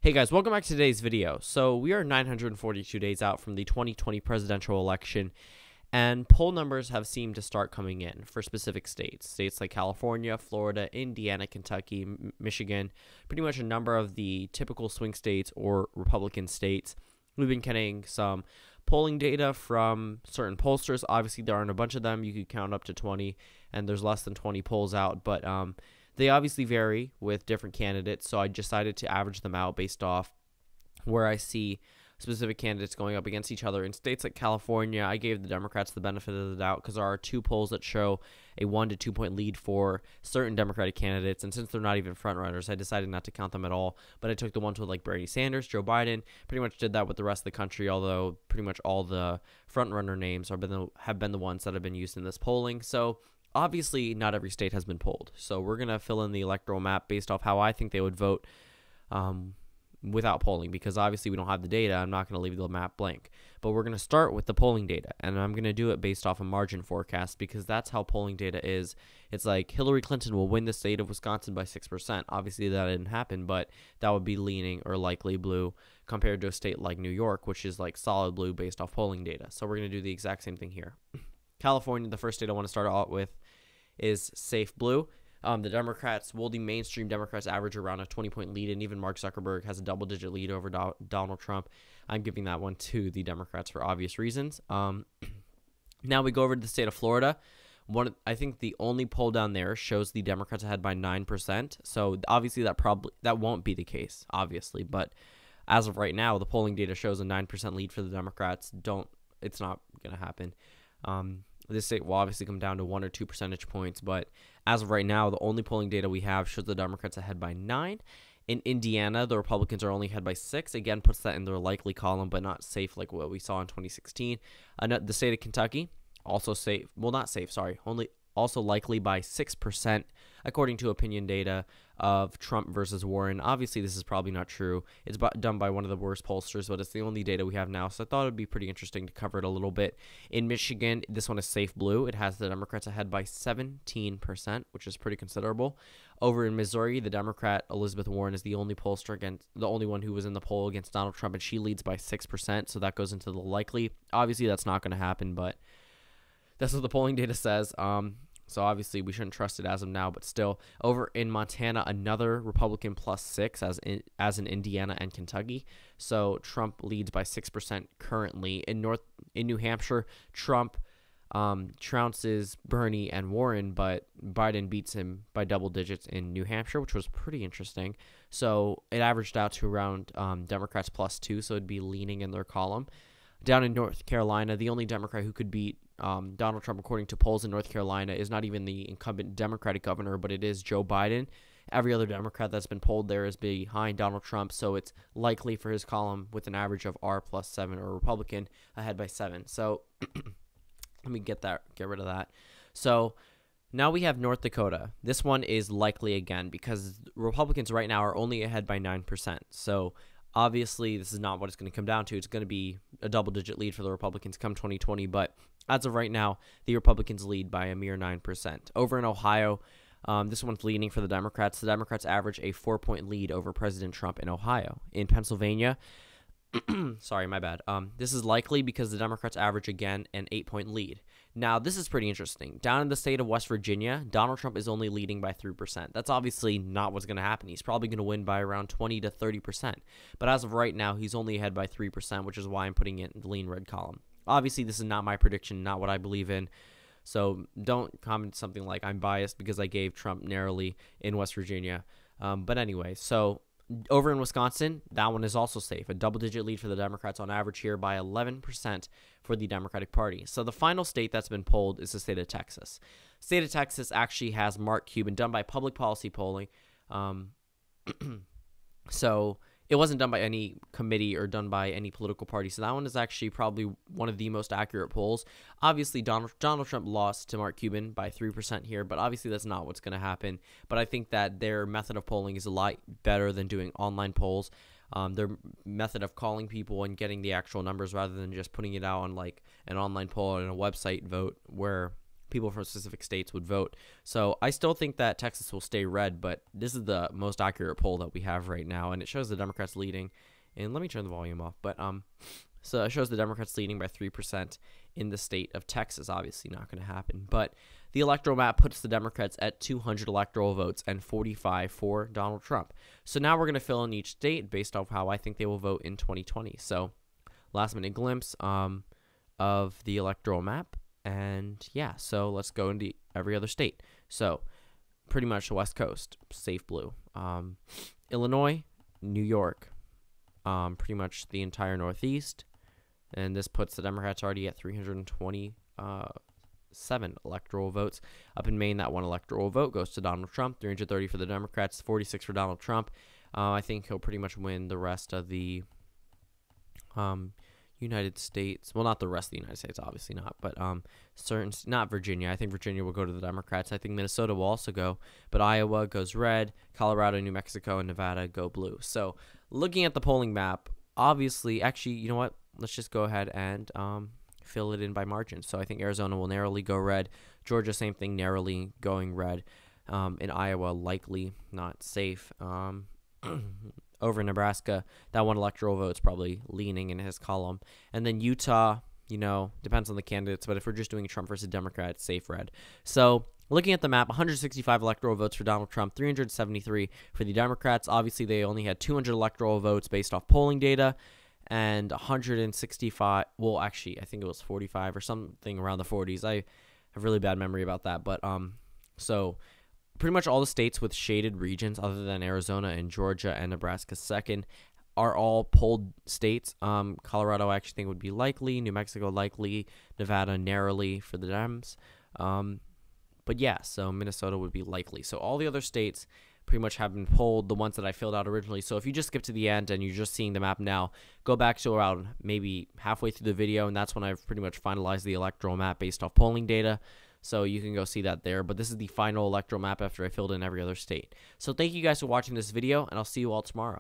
Hey guys, welcome back to today's video. So we are 942 days out from the 2020 presidential election, and poll numbers have seemed to start coming in for specific states. States like California, Florida, Indiana, Kentucky, Michigan, pretty much a number of the typical swing states or Republican states. We've been getting some polling data from certain pollsters. Obviously, there aren't a bunch of them. You could count up to 20, and there's less than 20 polls out, but they obviously vary with different candidates, so I decided to average them out based off where I see specific candidates going up against each other. In states like California, I gave the Democrats the benefit of the doubt because there are two polls that show a 1 to 2 point lead for certain Democratic candidates, and since they're not even frontrunners, I decided not to count them at all, but I took the ones with like Bernie Sanders, Joe Biden, pretty much did that with the rest of the country, although pretty much all the frontrunner names have been the ones that have been used in this polling. So obviously, not every state has been polled, so we're going to fill in the electoral map based off how I think they would vote without polling, because obviously we don't have the data. I'm not going to leave the map blank, but we're going to start with the polling data, and I'm going to do it based off a margin forecast because that's how polling data is. It's like Hillary Clinton will win the state of Wisconsin by 6%. Obviously, that didn't happen, but that would be leaning or likely blue compared to a state like New York, which is like solid blue based off polling data. So we're going to do the exact same thing here. California, the first state I want to start out with, is safe blue. The mainstream Democrats average around a 20-point lead, and even Mark Zuckerberg has a double-digit lead over Donald Trump. I'm giving that one to the Democrats for obvious reasons. Now we go over to the state of Florida. I think the only poll down there shows the Democrats ahead by 9%. So obviously that won't be the case, obviously. But as of right now, the polling data shows a 9% lead for the Democrats. It's not going to happen. This state will obviously come down to 1 or 2 percentage points, but as of right now, the only polling data we have shows the Democrats ahead by 9. In Indiana, the Republicans are only ahead by 6. Again, puts that in their likely column, but not safe like what we saw in 2016. The state of Kentucky, also safe. Well, not safe, sorry. Also likely by 6%, according to opinion data of Trump versus Warren. Obviously, this is probably not true. It's done by one of the worst pollsters, but it's the only data we have now, so I thought it would be pretty interesting to cover it a little bit. In Michigan, this one is safe blue. It has the Democrats ahead by 17%, which is pretty considerable. Over in Missouri, the Democrat Elizabeth Warren is the only one who was in the poll against Donald Trump, and she leads by 6%, so that goes into the likely. Obviously, that's not going to happen, but that's what the polling data says. So obviously we shouldn't trust it as of now, but still. Over in Montana, another Republican plus 6 as in Indiana and Kentucky. So Trump leads by 6% currently. In New Hampshire, Trump trounces Bernie and Warren, but Biden beats him by double digits in New Hampshire, which was pretty interesting. So it averaged out to around Democrats plus 2, so it'd be leaning in their column. Down in North Carolina, the only Democrat who could beat Donald Trump, according to polls in North Carolina, is not even the incumbent Democratic governor, but it is Joe Biden. Every other Democrat that's been polled there is behind Donald Trump, so it's likely for his column with an average of R plus 7, or Republican ahead by 7. So let me get rid of that. So now we have North Dakota. This one is likely again because Republicans right now are only ahead by 9%. So obviously, this is not what it's going to come down to. It's going to be a double-digit lead for the Republicans come 2020, but as of right now, the Republicans lead by a mere 9%. Over in Ohio, this one's leading for the Democrats. The Democrats average a 4-point lead over President Trump in Ohio. In Pennsylvania, sorry, my bad. This is likely because the Democrats average, again, an 8-point lead. Now, this is pretty interesting. Down in the state of West Virginia, Donald Trump is only leading by 3%. That's obviously not what's going to happen. He's probably going to win by around 20 to 30%. But as of right now, he's only ahead by 3%, which is why I'm putting it in the lean red column. Obviously, this is not my prediction, not what I believe in. So don't comment something like I'm biased because I gave Trump narrowly in West Virginia. But anyway, so over in Wisconsin, that one is also safe. A double-digit lead for the Democrats on average here by 11% for the Democratic Party. So the final state that's been polled is the state of Texas. State of Texas actually has Mark Cuban, done by Public Policy Polling. So it wasn't done by any committee or done by any political party. So that one is actually probably one of the most accurate polls. Obviously, Donald Trump lost to Mark Cuban by 3% here, but obviously that's not what's going to happen. But I think that their method of polling is a lot better than doing online polls. Their method of calling people and getting the actual numbers rather than just putting it out on like an online poll and a website vote where people from specific states would vote. So I still think that Texas will stay red, but this is the most accurate poll that we have right now, and it shows the Democrats leading. And let me turn the volume off. But so it shows the Democrats leading by 3% in the state of Texas. Obviously not going to happen. But the electoral map puts the Democrats at 200 electoral votes and 45 for Donald Trump. So now we're going to fill in each state based off how I think they will vote in 2020. So last minute glimpse of the electoral map. And yeah, so let's go into every other state. So pretty much the West Coast, safe blue. Illinois, New York, pretty much the entire Northeast. And this puts the Democrats already at 327 electoral votes. Up in Maine, that one electoral vote goes to Donald Trump. 330 for the Democrats, 46 for Donald Trump. I think he'll pretty much win the rest of the United States. Well, not the rest of the United States, obviously not, but not Virginia. I think Virginia will go to the Democrats. I think Minnesota will also go, but Iowa goes red. Colorado, New Mexico, and Nevada go blue. So looking at the polling map, obviously, actually, you know what? Let's just go ahead and fill it in by margin. So I think Arizona will narrowly go red. Georgia, same thing, narrowly going red. In Iowa, likely not safe. Over Nebraska, that one electoral vote's probably leaning in his column. And then Utah, depends on the candidates, but if we're just doing Trump versus Democrat, it's safe red. So looking at the map, 165 electoral votes for Donald Trump, 373 for the Democrats. Obviously, they only had 200 electoral votes based off polling data, and 165, well, actually, I think it was 45 or something around the 40s. I have really bad memory about that, but so pretty much all the states with shaded regions other than Arizona and Georgia and Nebraska second are all polled states. Colorado I actually think would be likely. New Mexico likely. Nevada narrowly for the Dems. But yeah, so Minnesota would be likely. So all the other states pretty much have been polled, the ones that I filled out originally. So if you just skip to the end and you're just seeing the map now, go back to around maybe halfway through the video, and that's when I've pretty much finalized the electoral map based off polling data. So you can go see that there. But this is the final electoral map after I filled in every other state. So thank you guys for watching this video, and I'll see you all tomorrow.